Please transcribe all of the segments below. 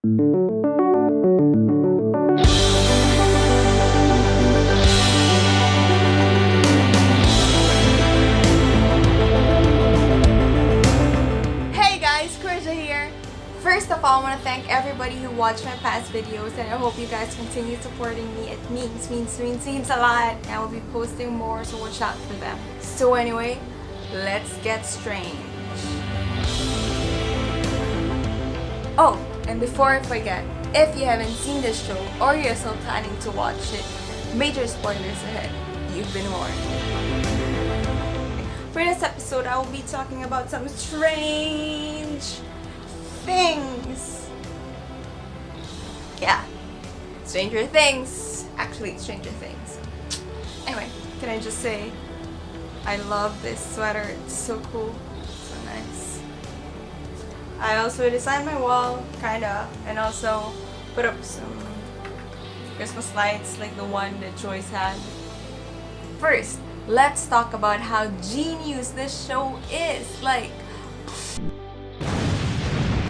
First of all, I want to thank everybody who watched my past videos, and I hope you guys continue supporting me. It means a lot. I will be posting more, so watch out for them. So anyway, let's get strange. Oh, and before I forget, if you haven't seen this show or you're still planning to watch it, major spoilers ahead. You've been warned. For this episode, I will be talking about some strange things. Yeah, Stranger Things. Actually, Stranger Things. Anyway, can I just say, I love this sweater. It's so cool, so nice. I also designed my wall, kinda, and also put up some Christmas lights like the one that Joyce had. First, let's talk about how genius this show is. Like,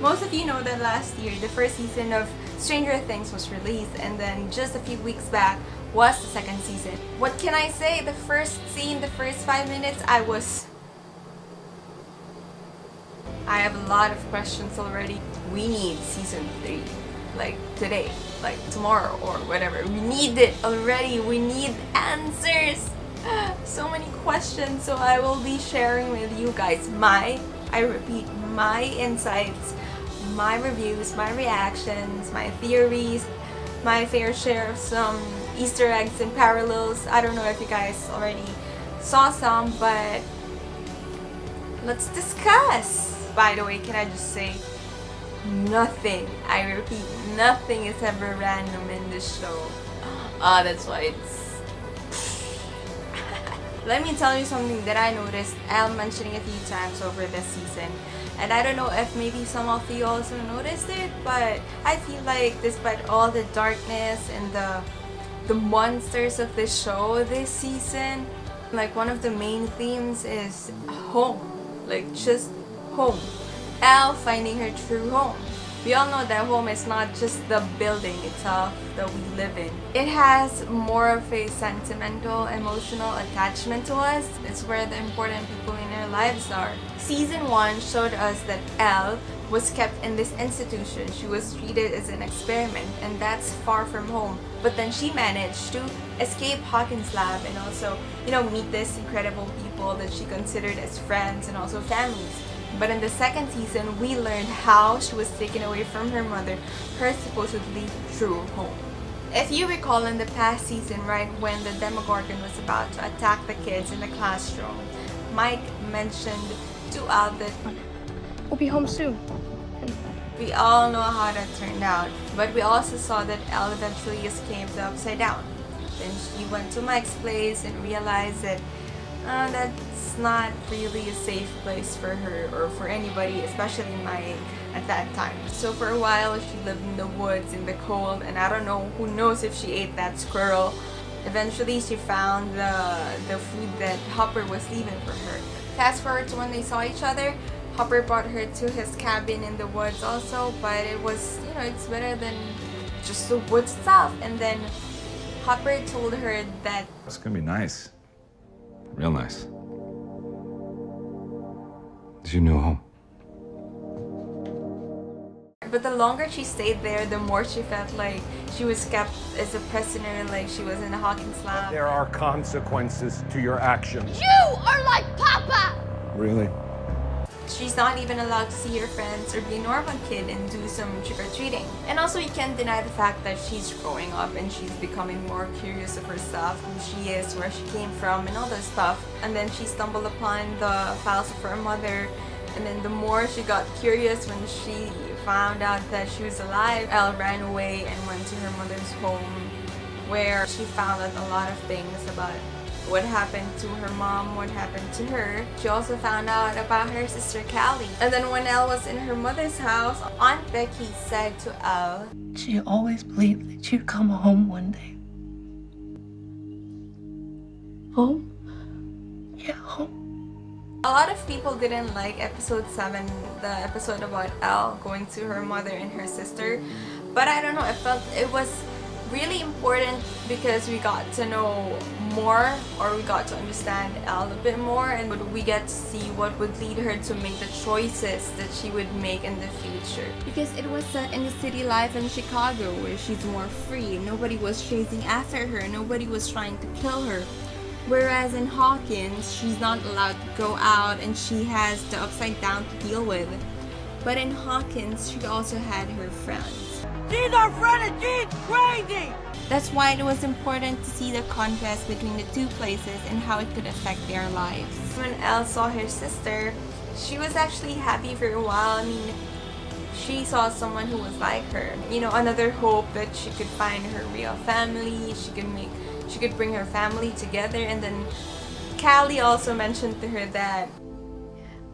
most of you know that last year, the first season of Stranger Things was released, and then just a few weeks back was the second season. What can I say? The first scene, the first 5 minutes, I have a lot of questions already. We need season 3, like today, like tomorrow, or whatever. We need it already. We need answers. So many questions, so I will be sharing with you guys my insights, my reviews, my reactions, my theories, my fair share of some Easter eggs and parallels. I don't know if you guys already saw some, but let's discuss. By the way, can I just say, nothing, I repeat, nothing is ever random in this show. That's why it's... Let me tell you something that I noticed. I'm mentioning a few times over this season, and I don't know if maybe some of you also noticed it, but I feel like despite all the darkness and the monsters of this show this season, like one of the main themes is home, like just home. Elle finding her true home. We all know that home is not just the building itself that we live in. It has more of a sentimental, emotional attachment to us. It's where the important people in our lives are. Season 1 showed us that Elle was kept in this institution. She was treated as an experiment, and that's far from home. But then she managed to escape Hawkins' lab and also, meet these incredible people that she considered as friends and also families. But in the second season, we learned how she was taken away from her mother, her supposedly true home. If you recall in the past season, right when the Demogorgon was about to attack the kids in the classroom, Mike mentioned to Al that we'll be home soon. We all know how that turned out, but we also saw that Elle eventually escaped the Upside Down. Then she went to Mike's place and realized that that's not really a safe place for her or for anybody, especially Mike at that time. So for a while, she lived in the woods in the cold, and I don't know, who knows if she ate that squirrel. Eventually, she found the food that Hopper was leaving for her. Fast forward to when they saw each other, Hopper brought her to his cabin in the woods also, but it was, it's better than just the woods itself. And then Hopper told her that it's gonna be nice. Real nice. It's your new home. But the longer she stayed there, the more she felt like she was kept as a prisoner, like she was in a Hawkins lab. There are consequences to your actions. You are like Papa! Really? She's not even allowed to see her friends or be a normal kid and do some trick-or-treating. And also, you can't deny the fact that she's growing up and she's becoming more curious of herself, who she is, where she came from, and all that stuff. And then she stumbled upon the files of her mother, and then the more she got curious when she found out that she was alive, Elle ran away and went to her mother's home, where she found out a lot of things about what happened to her mom, what happened to her. She also found out about her sister Callie. And then when Elle was in her mother's house, Aunt Becky said to Elle, she always believed that you'd come home one day. Home? Yeah, home. A lot of people didn't like episode 7, the episode about Elle going to her mother and her sister, but I don't know, I felt it was really important because we got to know more, or we got to understand Elle a bit more, and we get to see what would lead her to make the choices that she would make in the future. Because it was set in the city life in Chicago where she's more free, nobody was chasing after her, nobody was trying to kill her. Whereas in Hawkins, she's not allowed to go out and she has the upside down to deal with. But in Hawkins, she also had her friends. She's our friend and she's crazy! That's why it was important to see the contrast between the two places and how it could affect their lives. When Elle saw her sister, she was actually happy for a while. I mean, she saw someone who was like her. You know, another hope that she could find her real family, she could bring her family together. And then Callie also mentioned to her that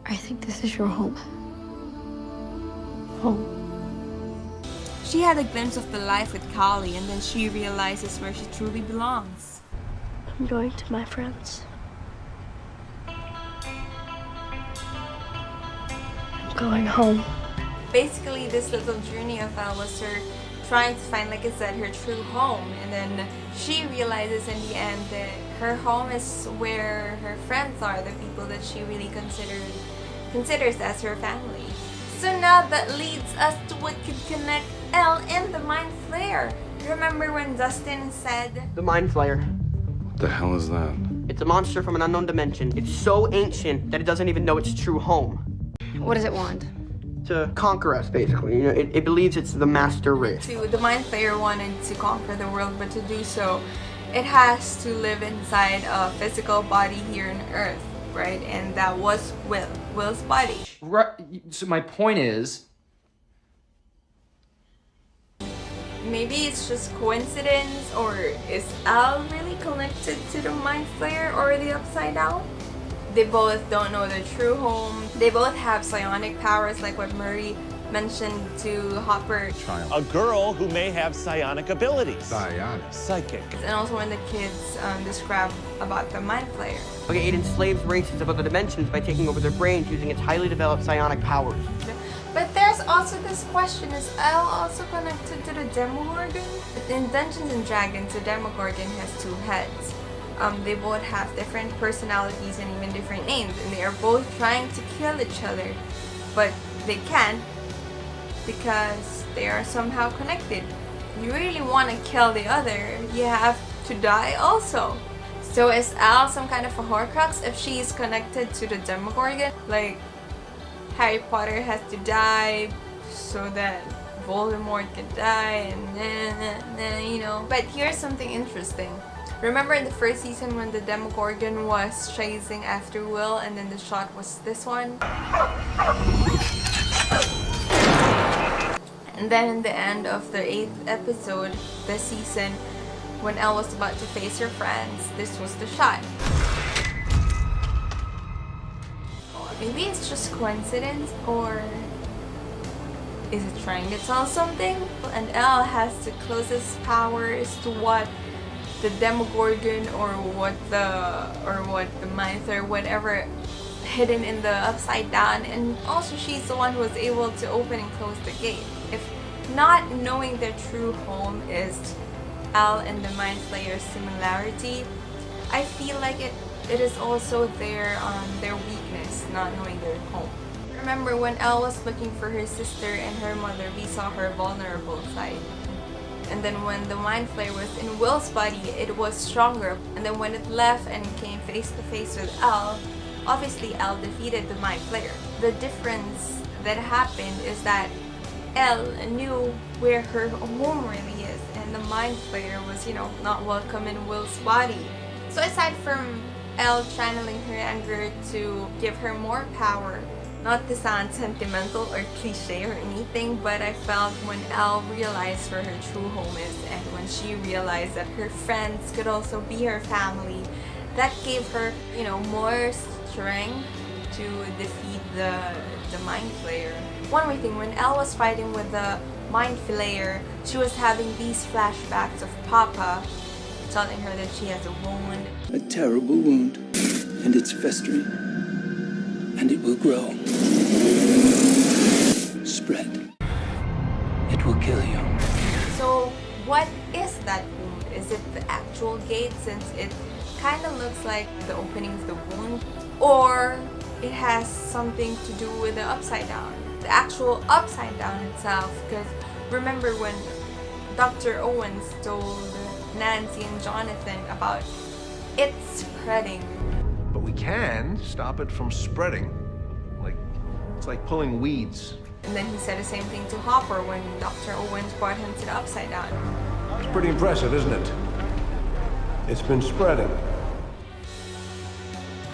I think this is your home. Home. she had a glimpse of the life with Callie, and then she realizes where she truly belongs. I'm going to my friends. I'm going home. Basically, this little journey of Elle was her trying to find, like I said, her true home, and then she realizes in the end that her home is where her friends are, the people that she really considers as her family. So now that leads us to what could connect Elle and the Mind Flayer. Remember when Dustin said, The Mind Flayer. What the hell is that? It's a monster from an unknown dimension. It's so ancient that it doesn't even know its true home. What does it want? To conquer us, basically. You know, it believes it's the master race. the Mind Flayer wanted to conquer the world, but to do so, it has to live inside a physical body here on Earth, right? And that was Will's body. Right. So my point is, Maybe it's just coincidence, or is Elle really connected to the Mind Flayer or the Upside Down? They both don't know their true home. They both have psionic powers, like what Murray mentioned to Hopper. A girl who may have psionic abilities. Psionic. Psychic. And also when the kids describe about the Mind Flayer. Okay, it enslaves races of other dimensions by taking over their brains using its highly developed psionic powers. But there's also this question, is Elle also connected to the Demogorgon? In Dungeons and Dragons, the Demogorgon has two heads. They both have different personalities and even different names, and they are both trying to kill each other, but they can't because they are somehow connected. If you really want to kill the other, you have to die also. So is Elle some kind of a Horcrux if she is connected to the Demogorgon? Like Harry Potter has to die so that Voldemort can die, and you know. But here's something interesting. Remember in the first season when the Demogorgon was chasing after Will, and then the shot was this one? And then in the end of the 8th episode this season, when Elle was about to face her friends, this was the shot. Maybe it's just coincidence, or is it trying to tell something? And Elle has the closest powers to what the Demogorgon or what the Mind Flayer, whatever hidden in the Upside Down, and also she's the one who was able to open and close the gate. If not knowing their true home is Elle and the Mind Flayer's similarity, I feel like it is also their weakness, not knowing their home. Remember when Elle was looking for her sister and her mother, we saw her vulnerable side. And then when the Mind Flayer was in Will's body, it was stronger. And then when it left and came face to face with Elle, obviously Elle defeated the Mind Flayer. The difference that happened is that Elle knew where her home really is, and the Mind Flayer was, you know, not welcome in Will's body. So aside from Elle channeling her anger to give her more power, not to sound sentimental or cliche or anything, but I felt when Elle realized where her true home is, and when she realized that her friends could also be her family, that gave her, you know, more strength to defeat the Mind Flayer. One more thing, when Elle was fighting with the Mind Flayer, she was having these flashbacks of Papa telling her that she has a wound. A terrible wound, and it's festering. and it will grow. Spread. It will kill you. So what is that wound? Is it the actual gate, since it kind of looks like the opening of the wound? Or it has something to do with the upside down? The actual upside down itself, because remember when Dr. Owens told Nancy and Jonathan about it spreading. But we can stop it from spreading. It's like pulling weeds. And then he said the same thing to Hopper when Dr. Owens brought him to the upside down. It's pretty impressive, isn't it? It's been spreading.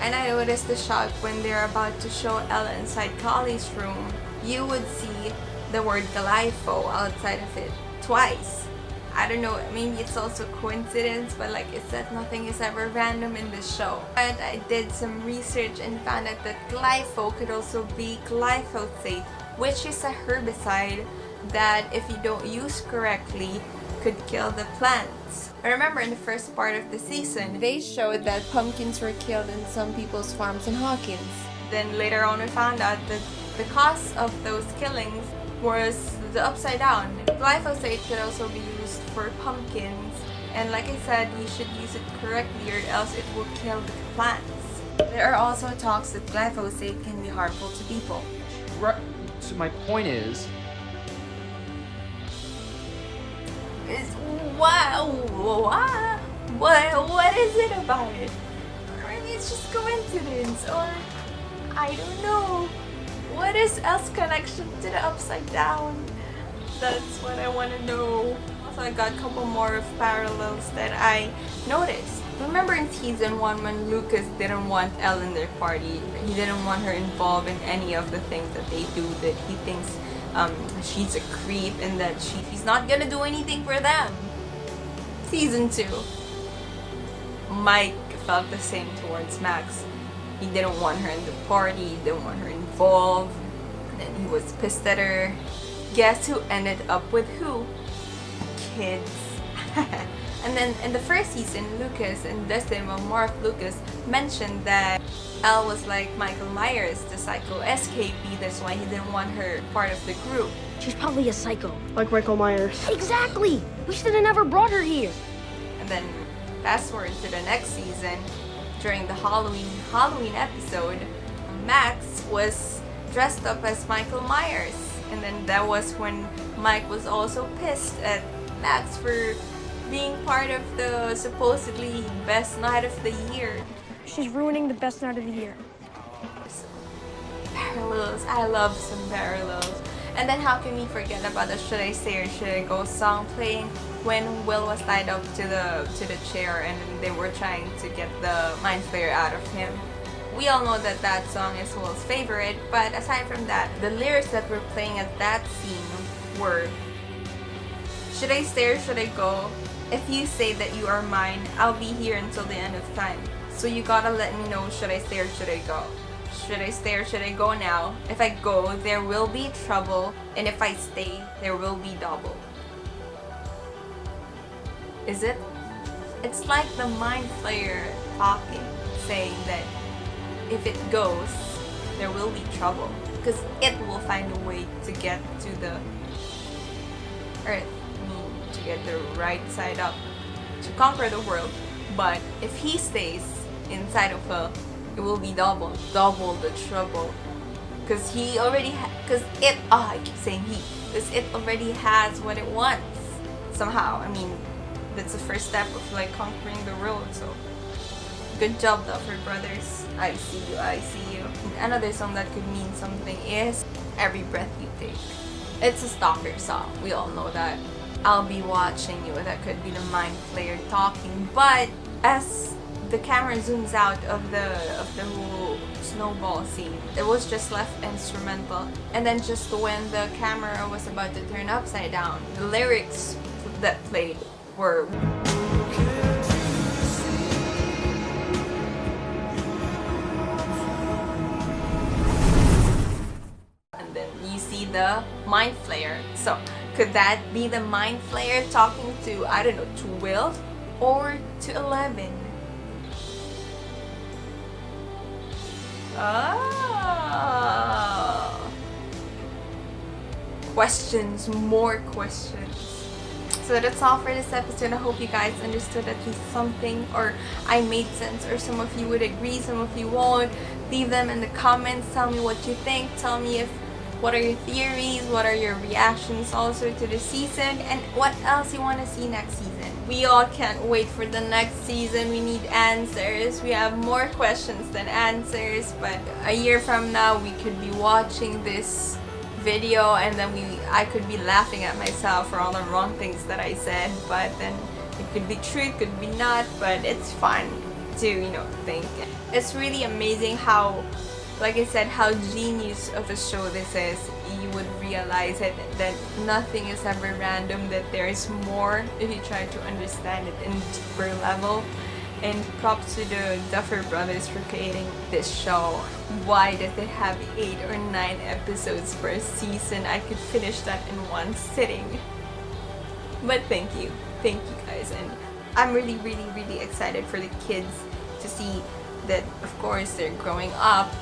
And I noticed the shot when they're about to show Ella inside Collie's room. You would see the word Glypho outside of it twice. I don't know, maybe it's also coincidence, but like I said, nothing is ever random in this show. But I did some research and found out that Glypho could also be glyphosate, which is a herbicide that if you don't use correctly could kill the plants. I remember in the first part of the season, they showed that pumpkins were killed in some people's farms in Hawkins. Then later on we found out that the cause of those killings was the upside down. Glyphosate could also be used for pumpkins, and like I said, you should use it correctly or else it will kill the plants. There are also talks that glyphosate can be harmful to people. Right. So my point is, what is it about it? Maybe it's just coincidence, or I don't know. What is Elle's connection to the upside down? That's what I want to know. Also, I got a couple more of parallels that I noticed. Remember in season 1 when Lucas didn't want Elle in their party? He didn't want her involved in any of the things that they do, that he thinks she's a creep and that she's not gonna do anything for them. Season 2, Mike felt the same towards Max. He didn't want her in the party, he didn't want her involved, and then he was pissed at her. Guess who ended up with who? Kids. And then in the first season, Lucas and Dustin, well, more of Lucas, mentioned that Elle was like Michael Myers, the psycho SKP, that's why he didn't want her part of the group. She's probably a psycho. Like Michael Myers. Exactly! We should have never brought her here. And then fast forward to the next season, during the Halloween episode, Max was dressed up as Michael Myers. And then that was when Mike was also pissed at Max for being part of the supposedly best night of the year. She's ruining the best night of the year. Parallels. I love some parallels. And then how can we forget about the Should I Stay or Should I Go song playing when Will was tied up to the chair and they were trying to get the Mind Flayer out of him. We all know that that song is Will's favorite, but aside from that, the lyrics that were playing at that scene were, should I stay or should I go? If you say that you are mine, I'll be here until the end of time. So you gotta let me know, should I stay or should I go? Should I stay or should I go now? If I go, there will be trouble, and if I stay, there will be double. Is it? It's like the Mind Flayer talking, saying that if it goes, there will be trouble, because it will find a way to get to the earth, to get the right side up, to conquer the world. But if he stays inside of her, it will be double the trouble, because he already I keep saying he, because it already has what it wants somehow. I mean, that's the first step of like conquering the world. So good job, Duffer Brothers. I see you, I see you. And another song that could mean something is Every Breath You Take. It's a stalker song, we all know that. I'll be watching you, that could be the Mind Flayer talking. But as the camera zooms out of the whole snowball scene, it was just left instrumental. And then just when the camera was about to turn upside down, the lyrics that played were, and then you see the Mind Flayer. So could that be the Mind Flayer talking to, I don't know, to Will or to 11? Ah, Questions, more questions. So that's all for this episode. I hope you guys understood at least something, or I made sense, or some of you would agree, some of you won't. Leave them in the comments. Tell me what you think. Tell me what are your theories, what are your reactions also to the season, and what else you want to see next season. We all can't wait for the next season. We need answers. We have more questions than answers, but a year from now we could be watching this video and then I could be laughing at myself for all the wrong things that I said, but then it could be true, it could be not, but it's fun to, you know, think. It's really amazing how, like I said, how genius of a show this is. You would realize it, that nothing is ever random, that there is more if you try to understand it in a deeper level. And props to the Duffer Brothers for creating this show. Why did they have 8 or 9 episodes per season? I could finish that in one sitting. But thank you guys, and I'm really excited for the kids to see that, of course, they're growing up,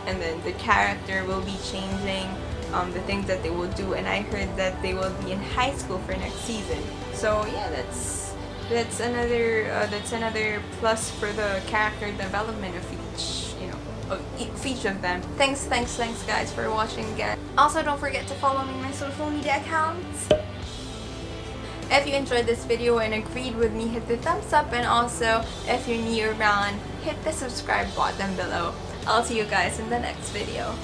and then the character will be changing, the things that they will do, and I heard that they will be in high school for next season. So yeah, that's another plus for the character development of each, you know, of each of them. Thanks guys for watching again. Also, don't forget to follow me on my social media accounts. If you enjoyed this video and agreed with me, hit the thumbs up, and also if you're new around, hit the subscribe button below. I'll see you guys in the next video,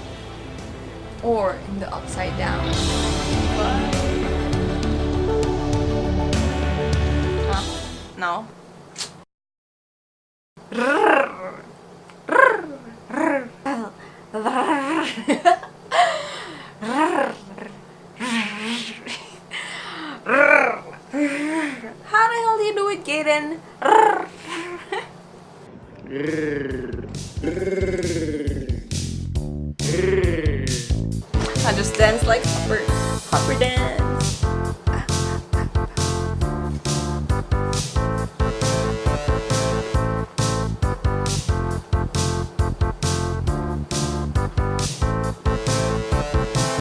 or in the upside down. Bye. No. How the hell do you do it, Gaiden? I just dance like supper.